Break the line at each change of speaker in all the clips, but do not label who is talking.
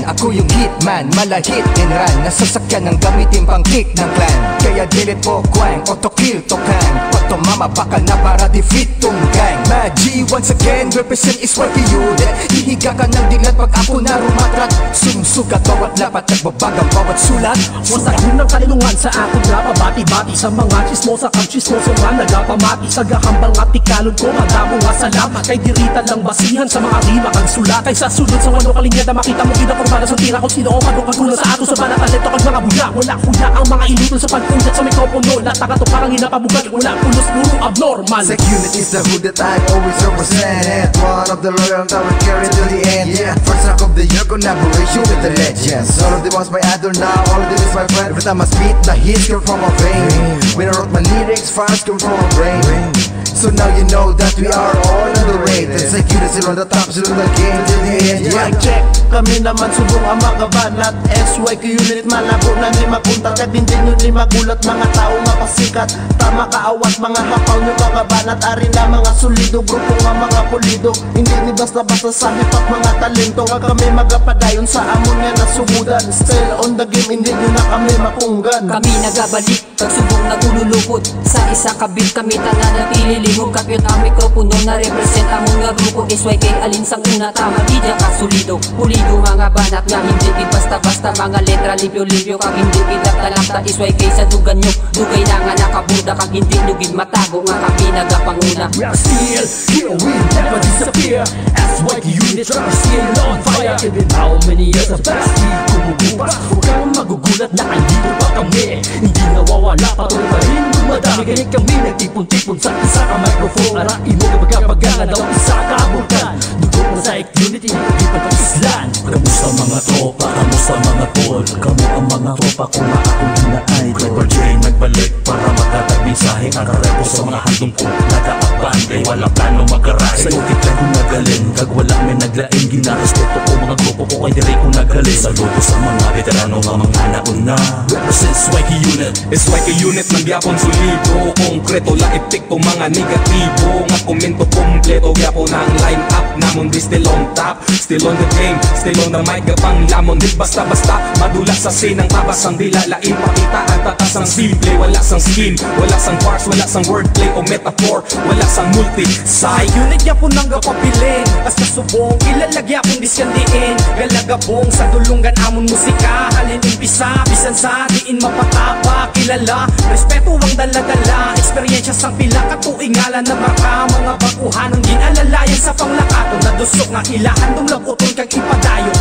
Ako yung hitman, malahit and run. Nasasakyan ng gamitin pang kick ng clan. Kaya dilit po kwang, auto-kill to kang. Pag tumama bakal na para defeat tong gang. Magi once again, represent is what you did. Hihiga ka ng dilat pag ako na rumatrat. Sumusugat bawat lapat, nagbabagang bawat sulat.
Wasagin ng kalungan sa akin na pabati-bati. Sa mga chismosa kang chismoso nga nagapamati. Sa gahambal nga tikalon ko, madamo nga salamat. Kay dirita lang basihan sa mga rima kang sulat. Kay sa sunod sa walo kalinyada, makita mo kinakurbada sa tira. Kung sino o kagulang sa ato sa banat talento kag mga buya. Wala kuya ang mga inutol sa pagkundat sa mikropono. Lata to parang inapabugat, wala pulos puro abnormal.
Sec Unit is the hood that I always represent. One of the loyal that will carry till the end. Yeah, first track of the year, collaboration with the legends. All of them was my idol now, all of them is my friend. Every time I speak, the hits come from my vein. When I wrote my lyrics, fires come from my brain. So now you know that we are all underrated. Sec Unit still on the top, still on the game till the end. Yeah,
check, kami naman subong ang mga banat. SYK Unit malabo na ni mapunta. Kahit hindi nyo ni magulat, mga tao mapasikat. Tama kaawat, mga hapaw nyo mga banat. Ari na mga solido, grupo nga mga pulido. Hindi ni basta-basta sa hip-hop mga talento. Nga kami magapadayon sa amon nga nasugudan. Still on the game, hindi nyo na kami mapunggan.
Kami nagabalik, pagsubong nagululupot. Sa isa kabit kami tanan na pililingog. Kapit ang mikropono na represent ang mga grupo. SYK alinsang una, tama di dyan kasulido. Pulido mga banat nga hindi gid basta-basta. Mga letra limpyo-limpyo kag hindi gid talakta. SYK sa dugan nyo, dugay na nga nakabuda. Kag hindi nyo gid matago nga kami nagapanguna.
We are still here, we never disappear. SYK Unit, we're still on fire. Even how many years have passed, di kumugupas. Huwag kang magugulat na andito pa kami. Hindi nawawala, patuloy pa rin dumadami. Ganyan kami nagtipon-tipon sa isa ka microphone. Arain mo kapag kapagangan daw isa ka bulkan. Dugo mo sa Unit, hindi pa islan.
Kamusta mga tropa, kamusta mga tol? Kamu ang mga tropa kung akong gina-idol. Clever J nagbalik para magtatag mensahe. Kakarepo sa mga handong ko nag-aabante. Walang plano mag-aray. Sa utik lang kong nagaling, kag wala may naglaing. Ginarespeto ko mga grupo ko kay dire ko nagaling. Saludo sa mga veterano nga mga nauna. Represent SYK Unit.
SYK Unit ng gyapon solido. Konkreto laiptik to mga negatibo. Nga komento kompleto gyapon ang line up namon di still on top. Still on the game, still on the mic. Gapang lamon di basta-basta. Madula sa sinang tabas ang dilalain. Pakita ang tatas ang simple. Wala sang scheme, wala sang bars, wala sang wordplay o metaphor. Wala sang multi-side.
Unit yapon nang gapabilin. Basta subong, ilalagya kong disyandiin. Galagabong sa dulungan amon musika. Halin umpisa, bisan sa diin mapatapa. Kilala, respeto ang dala-dala. Eksperyensya sang pila katuingalan na marka. Mga baguhanong ginalalayan sa panglakato. Nadusok nga ilahan dumlaputon kag ipadayo.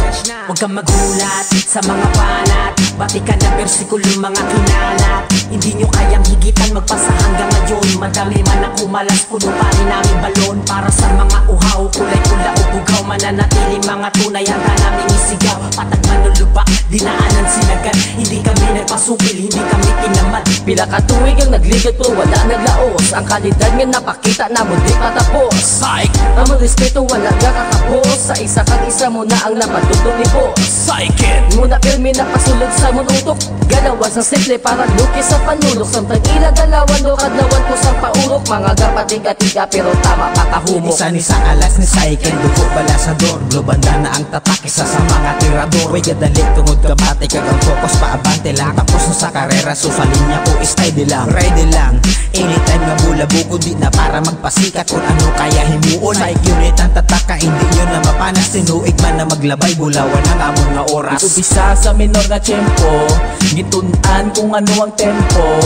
Huwag kang magulat sa mga banat. Batikan ng bersikulo mga kinalat. Hindi nyo kayang higitan magpasa hanggang ngayon. Madami man ang kumalas, puno pa rin namin balon. Para sa mga uhaw, kulay-pula o bugaw. Mananatili mga tunay, handa namin isigaw. Patag manulubak, dinaanan sinagan. Hindi kami nagpasupil, hindi kami tinamad. Pila katuwig ang nagligat pero wala naglaos. Ang kalidad nga napakita na mo di patapos. Psych! Ang respeto wala nga kakapos. Sa isa kang isa mo na ang napatutong ni boss.
Psych!
Muna pirmi na pasulod sa munutok. Galawan sa simple para luki sa panulok. Samtang ilagalawan do kadlawan ko sa paurok. Mga gapatiga-tiga pero tama pakahumok.
Isa ni sa alas ni Cycle, dugo balasador. Globanda na ang tatak, isa sa mga tirador. Way gadalik tungod kabate, kagang focus paabante lang. Tapos na sa karera, so sa linya ko steady lang. Ready lang, anytime nga bula-buko. Di na para magpasikat kung ano kaya himuon. Psych Unit ang tataka, hindi yun na mapanas. Tinuig man na maglabay, bulawan ang amon nga oras.
Ubisa sa minor nga tiyempo, gitunan kung ano ang tempo.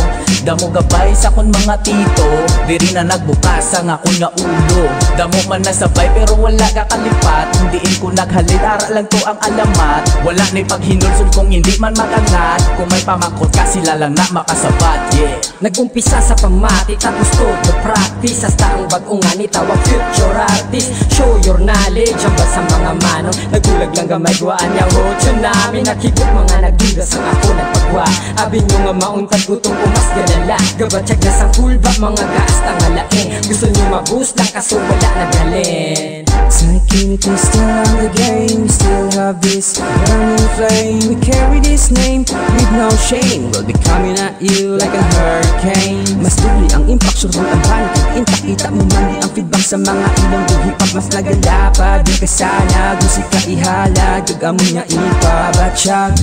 Damo gabay sa kun mga tito, diri na nagbukas ang akon nga ulo. Damo man nasabay pero wala ka kalipat. Hindiin ko naghalin, ara lang to ang alamat. Wala ni paghinulsol kung hindi man magangat. Kung may pamakot ka sila lang na makasabat, yeah.
Nag-umpisa sa pamati, tapos todo practice. Hasta ang bagong nga ni tawag future artist. Show your knowledge, ang sa mga manong. Nagulag lang gamay, guwaan niya ho, tsunami. Nakikot mga nagdugas ang ako nagpagwa. Abi nyo nga mauntag gutong umas galala Gabatsyag na sang kulba mga gaas tangalain Gusto nyo maboost lang kaso wala na galin
Psychic is still on the game. We still have this burning flame. We carry this name with no shame. We'll be coming at you like a hurricane. Mas duli ang impact, sure ang panik. Intak, kita mo man di ang feedback sa mga ilong di hip-hop. Mas nagalapa, di kasala. Gusika ihala, gagamo niya ipabatsyag.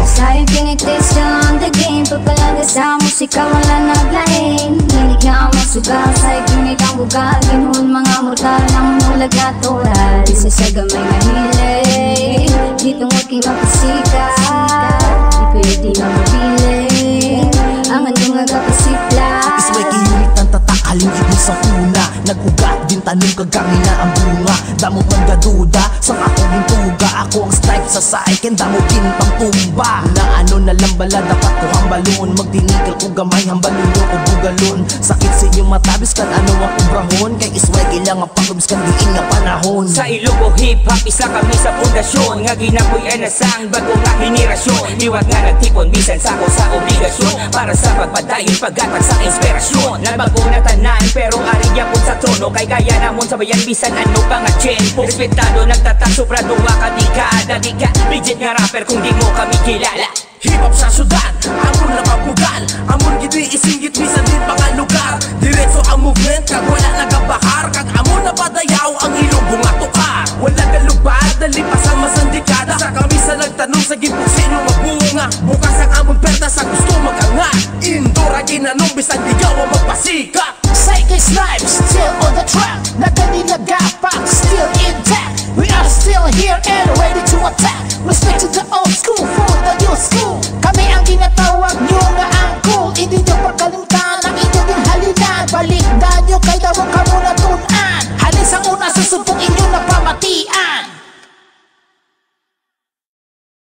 Psychic is still on the game. Pagpalaga sa musika, wala naglaing. Hindi ka magsuga, psychic ang buga. Ginhon mga mortal ng mulag na tulad. Isa sa gamay na hilig. Di tungod kay mapasika. Di pwede na mabiling. Ang andong agapasipla.
Isway kiyulit ng tatak, halingid mo sa una. Nag-ugat din tanong kagami na ang bunga. Damo man gaduda, sang ako gintuga. Ako ang strike sa saiken, damo din pang tumba. Na ano na lang bala, dapat ko hambalon. Magdinigal ko gamay, hambalon ko o bugalon. Sakit sa inyong matabis kan ano ang umbrahon. Kay isway kailangan pagubis kan diin nga panahon.
Sa Ilogo hip-hop, isa kami sa pundasyon. Nga ginapoy ay nasang bago nga henerasyon. Iwag nga nagtipon, bisan sa ako sa obligasyon. Para sa pagpadayon, paggatag sa inspirasyon. Nalbago na tanan, pero ariya po sa trono. Kay gaya namon sa bayan, bisan ano pa nga tiyempo. Respetado, nagtatak, sobrado nga kadikada. Di ka legit nga rapper kung di mo kami kilala.
Hip-hop sa syudad, amon na mabugal. Amon gidi isinggit, bisan din pa nga lugar. Diretso ang movement, kag wala nagabahar. Kag amon na padayaw, ang Ilogo nga tukar. Wala galubad, dali pa sa masandikada. Sa kami sa nagtanong, sa gipuksin yung mabunga. Bukas ang amon perta sa gusto magangat. Indora ginanong, bisan digaw ang magpasikat.
Psychic Snipes, still on the track.